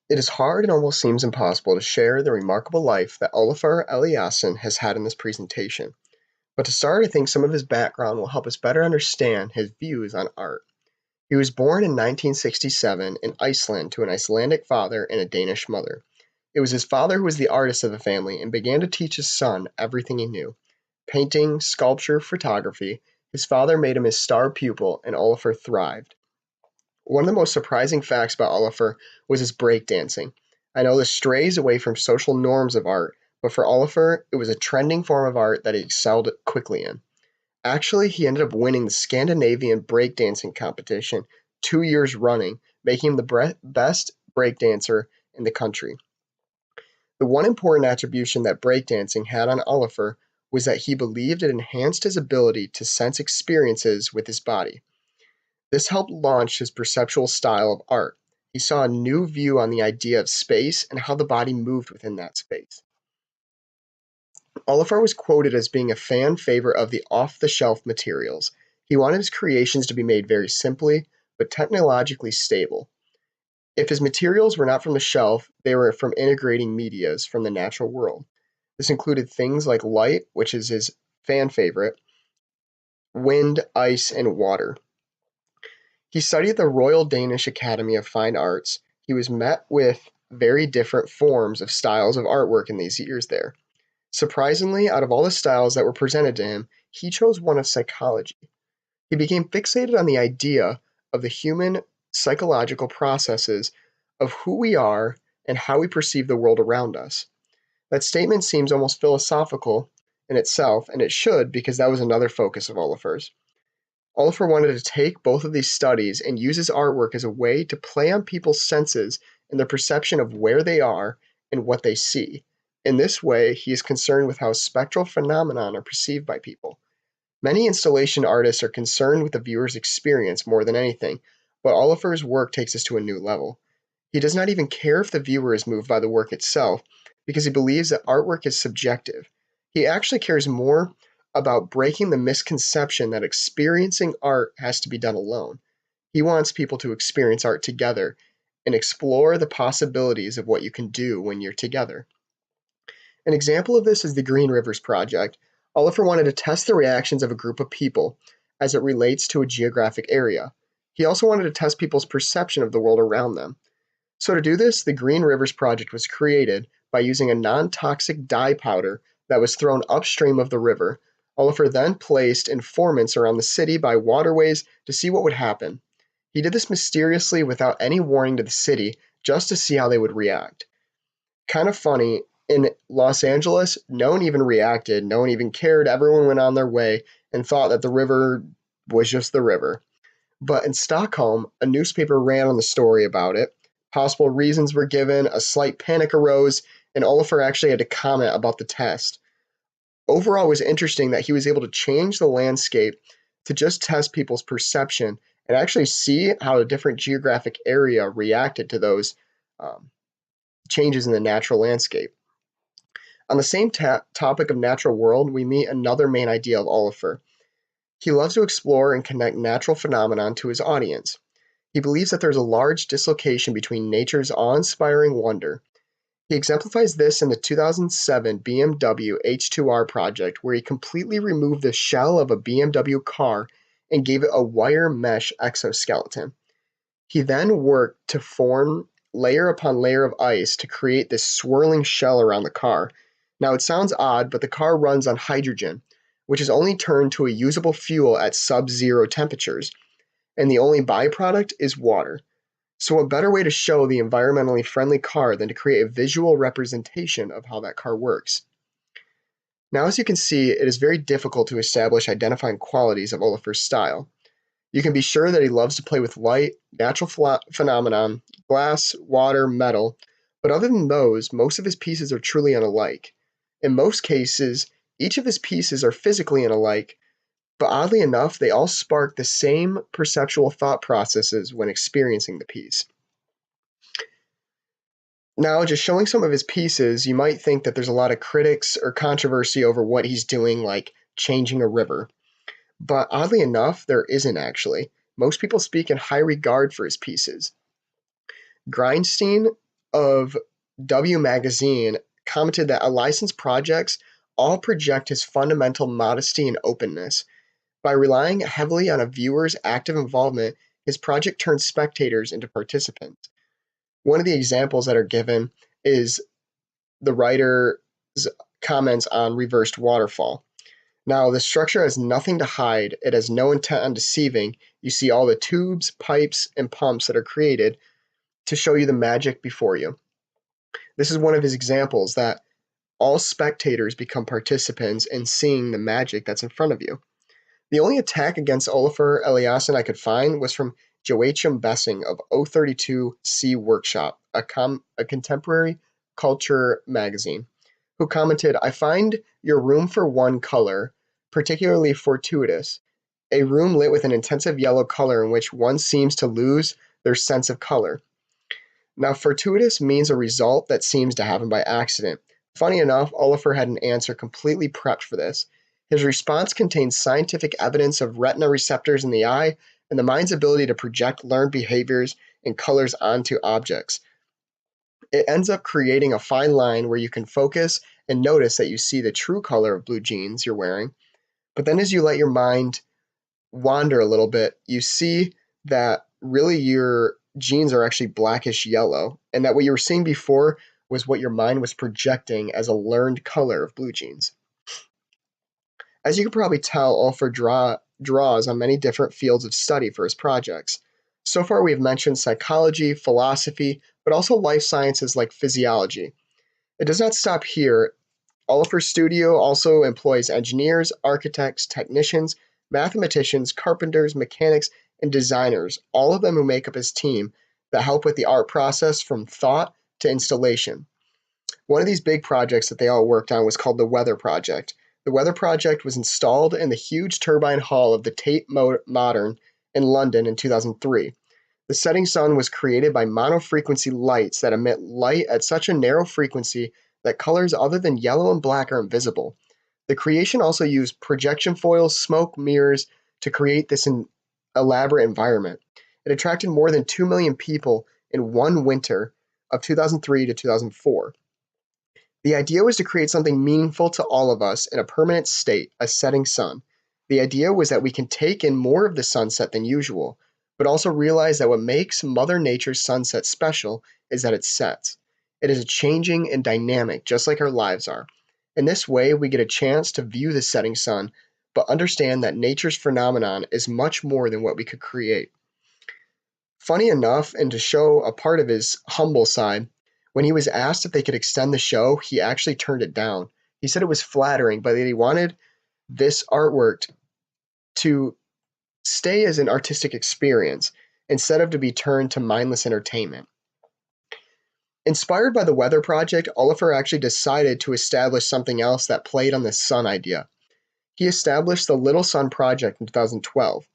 It is hard and almost seems impossible to share the remarkable life that Olafur Eliasson has had in this presentation, but to start I think some of his background will help us better understand his views on art. He was born in 1967 in Iceland to an Icelandic father and a Danish mother. It was his father who was the artist of the family and began to teach his son everything he knew: painting, sculpture, photography. His father made him his star pupil, and Olafur thrived. One of the most surprising facts about Olafur was his breakdancing. I know this strays away from social norms of art, but for Olafur, it was a trending form of art that he excelled quickly in. Actually, he ended up winning the Scandinavian breakdancing competition 2 years running, making him the best breakdancer in the country. The one important attribution that breakdancing had on Olafur was that he believed it enhanced his ability to sense experiences with his body. This helped launch his perceptual style of art. He saw a new view on the idea of space and how the body moved within that space. Olafur was quoted as being a fan favorite of the off-the-shelf materials. He wanted his creations to be made very simply, but technologically stable. If his materials were not from the shelf, they were from integrating medias from the natural world. This included things like light, which is his fan favorite, wind, ice, and water. He studied at the Royal Danish Academy of Fine Arts. He was met with very different forms of styles of artwork in these years there. Surprisingly, out of all the styles that were presented to him, he chose one of psychology. He became fixated on the idea of the human psychological processes of who we are and how we perceive the world around us. That statement seems almost philosophical in itself, and it should, because that was another focus of Olafur's. Olafur wanted to take both of these studies and use his artwork as a way to play on people's senses and their perception of where they are and what they see. In this way, he is concerned with how spectral phenomena are perceived by people. Many installation artists are concerned with the viewer's experience more than anything, but Olafur's work takes us to a new level. He does not even care if the viewer is moved by the work itself, because he believes that artwork is subjective. He actually cares more about breaking the misconception that experiencing art has to be done alone. He wants people to experience art together and explore the possibilities of what you can do when you're together. An example of this is the Green Rivers Project. Olafur wanted to test the reactions of a group of people as it relates to a geographic area. He also wanted to test people's perception of the world around them. So to do this, the Green Rivers Project was created by using a non-toxic dye powder that was thrown upstream of the river. Olafur then placed informants around the city by waterways to see what would happen. He did this mysteriously without any warning to the city, just to see how they would react. Kind of funny, in Los Angeles, no one even reacted, no one even cared, everyone went on their way and thought that the river was just the river. But in Stockholm, a newspaper ran on the story about it. Possible reasons were given, a slight panic arose, and Olafur actually had to comment about the test. Overall, it was interesting that he was able to change the landscape to just test people's perception and actually see how a different geographic area reacted to those um, changes in the natural landscape. On the same topic of natural world, we meet another main idea of Olafur. He loves to explore and connect natural phenomenon to his audience. He believes that there is a large dislocation between nature's awe-inspiring wonder. He exemplifies this in the 2007 BMW H2R project, where he completely removed the shell of a BMW car and gave it a wire mesh exoskeleton. He then worked to form layer upon layer of ice to create this swirling shell around the car. Now it sounds odd, but the car runs on hydrogen, which is only turned to a usable fuel at sub-zero temperatures, and the only byproduct is water. So what better way to show the environmentally friendly car than to create a visual representation of how that car works? Now, as you can see, it is very difficult to establish identifying qualities of Olafur's style. You can be sure that he loves to play with light, natural phenomenon, glass, water, metal, but other than those, most of his pieces are truly unalike. In most cases, each of his pieces are physically unalike, but oddly enough, they all spark the same perceptual thought processes when experiencing the piece. Now, just showing some of his pieces, you might think that there's a lot of critics or controversy over what he's doing, like changing a river. But oddly enough, there isn't actually. Most people speak in high regard for his pieces. Grindstein of W Magazine commented that Eliasson's projects all project his fundamental modesty and openness. By relying heavily on a viewer's active involvement, his project turns spectators into participants. One of the examples that are given is the writer's comments on reversed waterfall. Now, the structure has nothing to hide. It has no intent on deceiving. You see all the tubes, pipes, and pumps that are created to show you the magic before you. This is one of his examples that all spectators become participants in seeing the magic that's in front of you. The only attack against Olafur Eliasson I could find was from Joachim Bessing of O32C Workshop, a contemporary culture magazine, who commented, "I find your room for one color particularly fortuitous, a room lit with an intensive yellow color in which one seems to lose their sense of color." Now, fortuitous means a result that seems to happen by accident. Funny enough, Olafur had an answer completely prepped for this. His response contains scientific evidence of retina receptors in the eye and the mind's ability to project learned behaviors and colors onto objects. It ends up creating a fine line where you can focus and notice that you see the true color of blue jeans you're wearing. But then as you let your mind wander a little bit, you see that really your jeans are actually blackish yellow, and that what you were seeing before was what your mind was projecting as a learned color of blue jeans. As you can probably tell, Olafur draws on many different fields of study for his projects. So far, we have mentioned psychology, philosophy, but also life sciences like physiology. It does not stop here. Olafur's studio also employs engineers, architects, technicians, mathematicians, carpenters, mechanics, and designers, all of them who make up his team that help with the art process from thought to installation. One of these big projects that they all worked on was called the Weather Project. The Weather Project was installed in the huge turbine hall of the Tate Modern in London in 2003. The setting sun was created by monofrequency lights that emit light at such a narrow frequency that colors other than yellow and black are invisible. The creation also used projection foils, smoke, mirrors to create this elaborate environment. It attracted more than 2 million people in one winter of 2003 to 2004. The idea was to create something meaningful to all of us in a permanent state, a setting sun. The idea was that we can take in more of the sunset than usual, but also realize that what makes Mother Nature's sunset special is that it sets. It is changing and dynamic, just like our lives are. In this way, we get a chance to view the setting sun, but understand that nature's phenomenon is much more than what we could create. Funny enough, and to show a part of his humble side, when he was asked if they could extend the show, he actually turned it down. He said it was flattering, but that he wanted this artwork to stay as an artistic experience instead of to be turned to mindless entertainment. Inspired by the Weather Project, Olafur actually decided to establish something else that played on this sun idea. He established the Little Sun Project in 2012.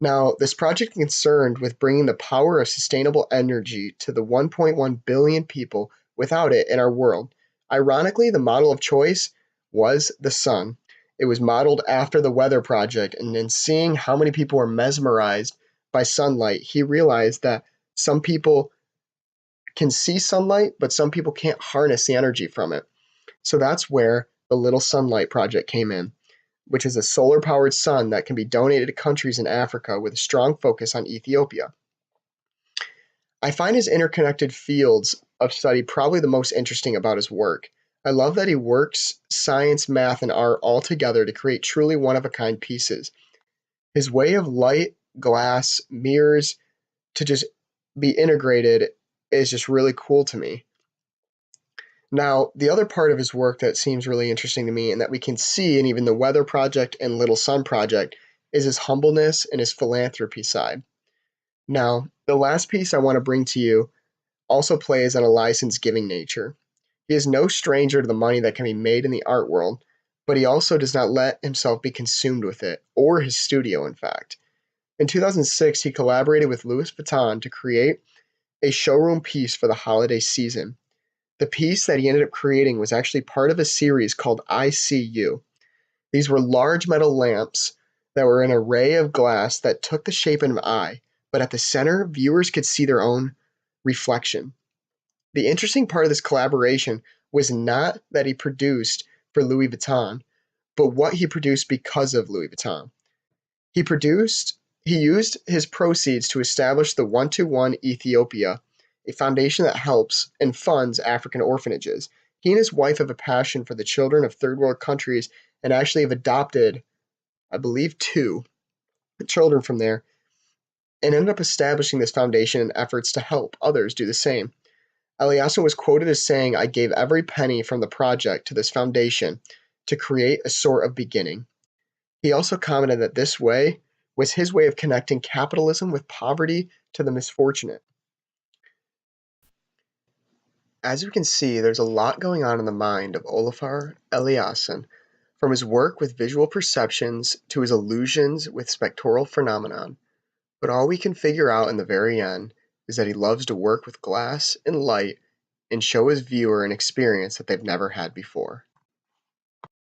Now, this project concerned with bringing the power of sustainable energy to the 1.1 billion people without it in our world. Ironically, the model of choice was the sun. It was modeled after the Weather Project, and in seeing how many people were mesmerized by sunlight, he realized that some people can see sunlight, but some people can't harness the energy from it. So that's where the Little Sunlight Project came in, which is a solar-powered sun that can be donated to countries in Africa with a strong focus on Ethiopia. I find his interconnected fields of study probably the most interesting about his work. I love that he works science, math, and art all together to create truly one-of-a-kind pieces. His way of light, glass, mirrors to just be integrated is just really cool to me. Now, the other part of his work that seems really interesting to me and that we can see in even the Weather Project and Little Sun Project is his humbleness and his philanthropy side. Now, the last piece I want to bring to you also plays on Eliasson's giving nature. He is no stranger to the money that can be made in the art world, but he also does not let himself be consumed with it, or his studio, in fact. In 2006, he collaborated with Louis Vuitton to create a showroom piece for the holiday season. The piece that he ended up creating was actually part of a series called I See You. These were large metal lamps that were an array of glass that took the shape of an eye, but at the center, viewers could see their own reflection. The interesting part of this collaboration was not that he produced for Louis Vuitton, but what he produced because of Louis Vuitton. He used his proceeds to establish the 121 Ethiopia, a foundation that helps and funds African orphanages. He and his wife have a passion for the children of third world countries and actually have adopted, I believe, two children from there and ended up establishing this foundation in efforts to help others do the same. Eliasson was quoted as saying, "I gave every penny from the project to this foundation to create a sort of beginning." He also commented that this way was his way of connecting capitalism with poverty to the misfortunate. As we can see, there's a lot going on in the mind of Olafur Eliasson, from his work with visual perceptions to his illusions with spectral phenomenon. But all we can figure out in the very end is that he loves to work with glass and light and show his viewer an experience that they've never had before.